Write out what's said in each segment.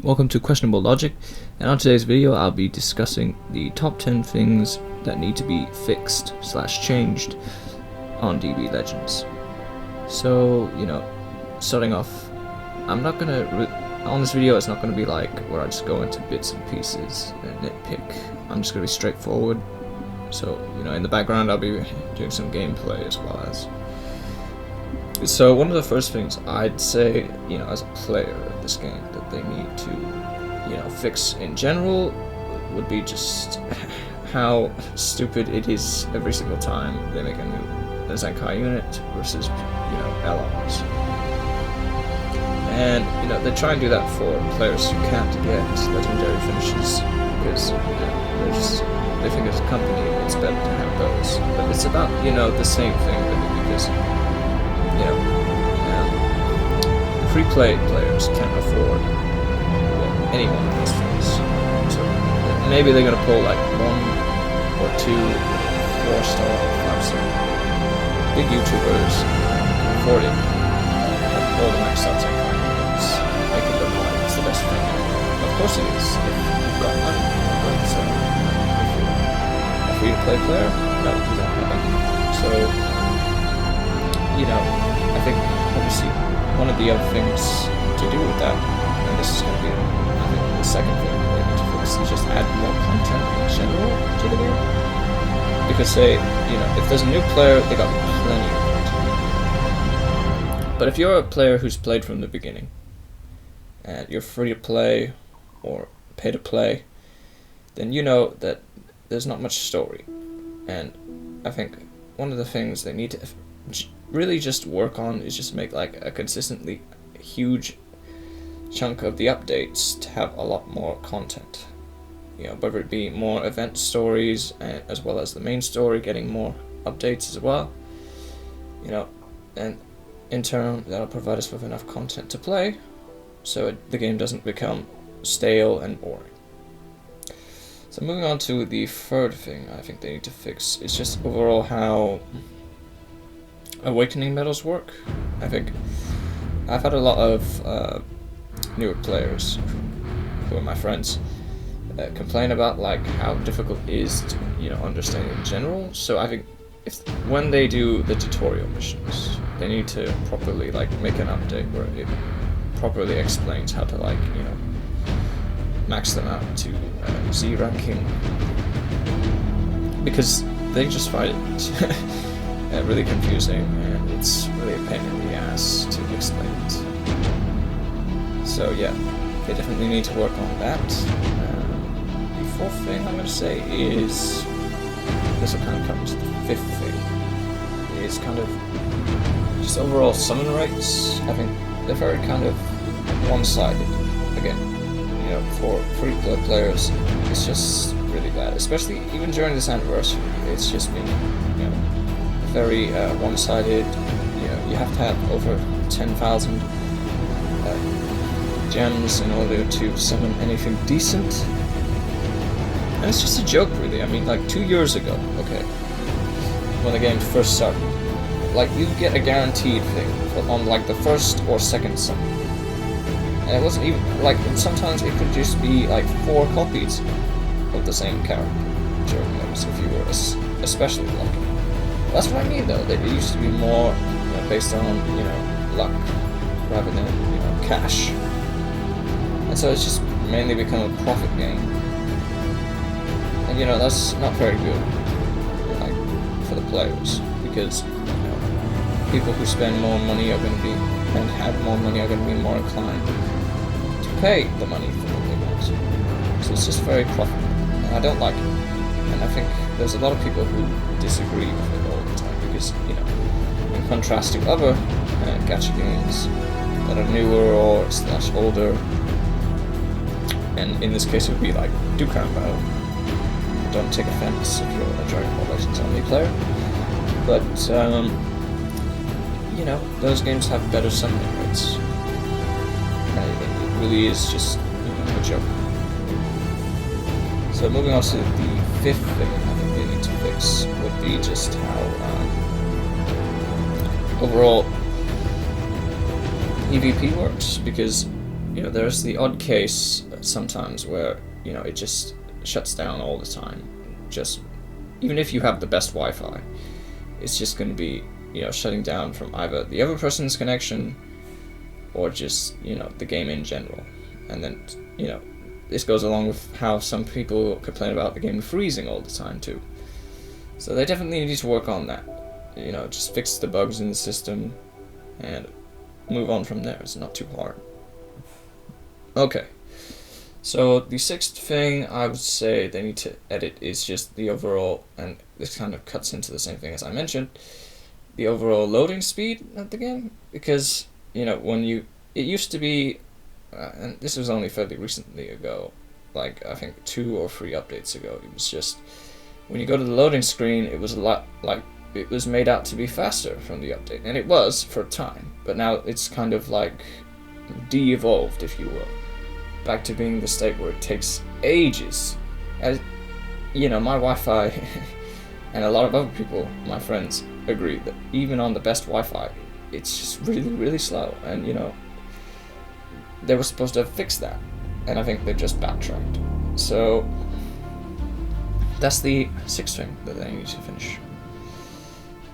Welcome to Questionable Logic, and on today's video I'll be discussing the top 10 things that need to be fixed / changed on DB Legends. So, starting off, I'm not gonna, on this video it's not gonna be like where I just go into bits and pieces and nitpick. I'm just gonna be straightforward. So, in the background I'll be doing some gameplay as well as. So one of the first things I'd say, as a player of this game that they need to, fix in general would be just how stupid it is every single time they make a new Zenkai unit versus, LRs. And, they try and do that for players who can't get legendary finishes because, they think as a company it's better to have those. But it's about, the same thing really because free-play players can't afford any one of these things. So maybe they're gonna pull like 1 or 2 4-star, 5-star big YouTubers afford it, all the max outs and finds, make it look like it's the best thing. Of course it is if you've got money, but if you're a free-to-play player, no, you don't have any. So I think obviously one of the other things to do with that, and this is going to be, I think, the second thing they need to fix, is just add more content in general to the game. Because if there's a new player, they got plenty of content. But if you're a player who's played from the beginning, and you're free to play or pay to play, then you know that there's not much story. And I think one of the things they need to really just work on is just make like a consistently huge chunk of the updates to have a lot more content. Whether it be more event stories as well as the main story getting more updates as well. And in turn that'll provide us with enough content to play so the game doesn't become stale and boring. So moving on to the third thing I think they need to fix is just overall how awakening medals work. I think I've had a lot of newer players who are my friends complain about like how difficult it is to understand in general. So I think when they do the tutorial missions, they need to properly make an update where it properly explains how to max them out to Z ranking, because they just find it really confusing, and it's really a pain in the ass to explain it. So yeah, they definitely need to work on that. The fourth thing I'm going to say is, this will kind of come to the fifth thing, is kind of just overall summon rates. I think they're very kind of one-sided. Again, for free-play players, it's just really bad, especially even during this anniversary. It's just been, very one-sided. You have to have over 10,000 gems in order to summon anything decent, and it's just a joke really. I mean, like 2 years ago, okay, when the game first started, you get a guaranteed thing on the first or second summon, and it wasn't even sometimes it could just be 4 copies of the same character during those if you were especially lucky. That's what I mean though, that it used to be more based on, luck rather than, cash. And so it's just mainly become a profit game. And that's not very good for the players, because people who spend more money are going to be, and have more money, are going to be more inclined to pay the money for what they want. So it's just very profitable, and I don't like it. And I think there's a lot of people who disagree with it all the time, because, in contrast to other gacha games that are newer or / older, and in this case it would be like Dokkan. Don't take offense if you're a Dragon Ball Legends only player, but those games have better summoning rates, and it really is just a joke. So moving on to the fifth thing I think they need to fix would be just how overall EVP works, because you know, there's the odd case sometimes where, you know, it just shuts down all the time. Just even if you have the best Wi-Fi, it's just going to be, you know, shutting down from either the other person's connection or just, you know, the game in general. And then, you know, this goes along with how some people complain about the game freezing all the time too. So they definitely need to work on that. You know, just fix the bugs in the system and move on from there. It's not too hard. Okay. So the sixth thing I would say they need to edit is just the overall, and this kind of cuts into the same thing as I mentioned, the overall loading speed of the game. Because, you know, it used to be, and this was only fairly recently ago, like I think 2 or 3 updates ago, it was just, when you go to the loading screen, it was a lot, like, it was made out to be faster from the update, and it was for a time, but now it's kind of like de-evolved, if you will, back to being the state where it takes ages. As you know, my Wi-Fi and a lot of other people, my friends, agree that even on the best Wi-Fi, it's just really, really slow. And you know, they were supposed to have fixed that, and I think they've just backtracked. So that's the 6th thing that they need to finish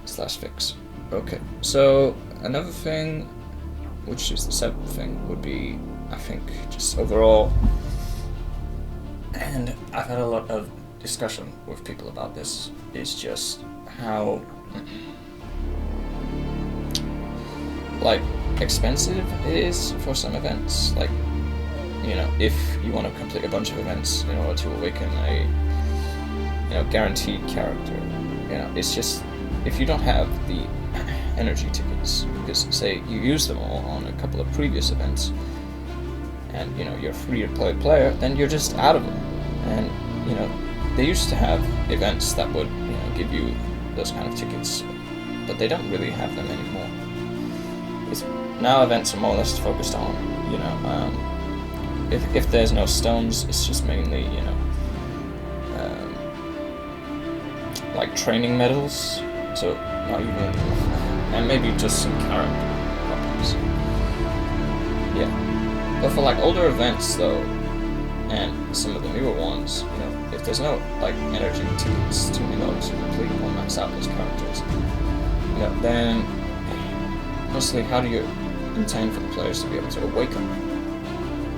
/ fix. Okay, so another thing, which is the 7th thing, would be, I think, just overall, and I've had a lot of discussion with people about this, is just how like expensive it is for some events. Like, you know, if you want to complete a bunch of events in order to awaken a, you know, guaranteed character, you know, it's just, if you don't have the energy tickets, because say you use them all on a couple of previous events, and you know you're a free-to-play player, then you're just out of them. And you know, they used to have events that would, you know, give you those kind of tickets, but they don't really have them anymore. Now events are more or less focused on, you know, if there's no stones, it's just mainly, you know, like training medals. So not even, and maybe just some character copies. Yeah, but for like older events though, and some of the newer ones, you know, if there's no like energy tickets to, you know, to complete or max out those characters, you know, then mostly how do you intend for the players to be able to awaken?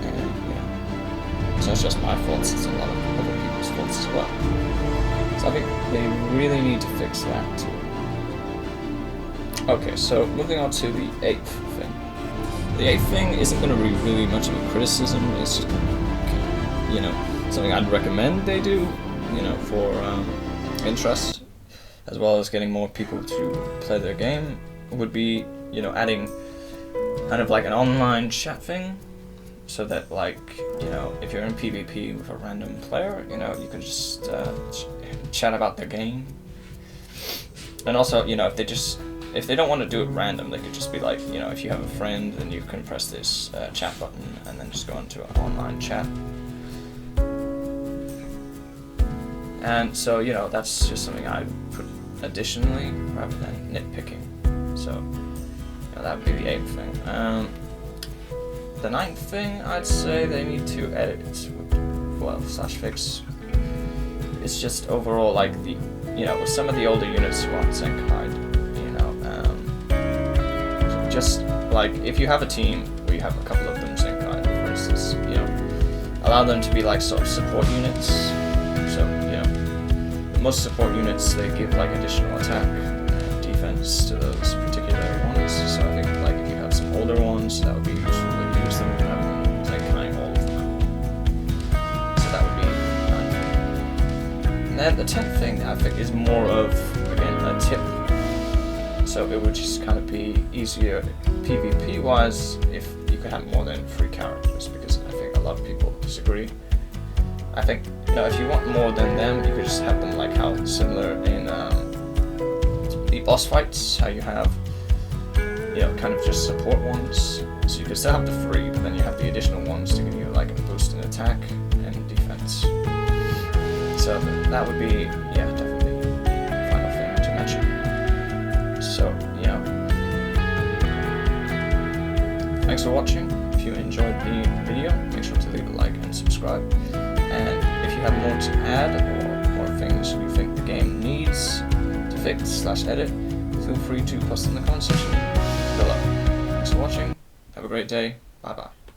And you know, it's not just my faults; it's a lot of other people's faults as well. So I think they really need to fix that too. Okay, so moving on to the 8th thing. The 8th thing isn't going to be really much of a criticism. It's just, you know, something I'd recommend they do, you know, for interest, as well as getting more people to play their game, would be, you know, adding kind of like an online chat thing, so that, like, you know, if you're in PvP with a random player, you know, you can just chat about their game. And also, you know, if they don't want to do it random, they could just be like, you know, if you have a friend, then you can press this chat button and then just go into an online chat. And so, you know, that's just something I put additionally rather than nitpicking. So, you know, that would be the 8th thing. The 9th thing I'd say they need to edit, well, / fix. It's just overall, like, the, you know, with some of the older units who aren't Zenkai, just like if you have a team where you have a couple of them Zenkai, for instance, you know, allow them to be like sort of support units. So, you know, most support units, they give like additional attack and defense to those particular ones. So I think like if you have some older ones, that would be useful to use them rather than Zenkai all of them. So that would be 9th. And then the 10th thing I think is more of, again, a tip. So it would just kind of be easier PvP-wise if you could have more than 3 characters, because I think a lot of people disagree. I think, you know, if you want more than them, you could just have them like how similar in the boss fights, how you have, you know, kind of just support ones. So you could still have the 3, but then you have the additional ones to give you like a boost in attack and defense. So that would be, yeah, definitely the final thing to mention. So, you know, thanks for watching. If you enjoyed the subscribe. And if you have more to add or more things you think the game needs to fix/edit, feel free to post in the comment section below. Thanks for watching. Have a great day. Bye bye.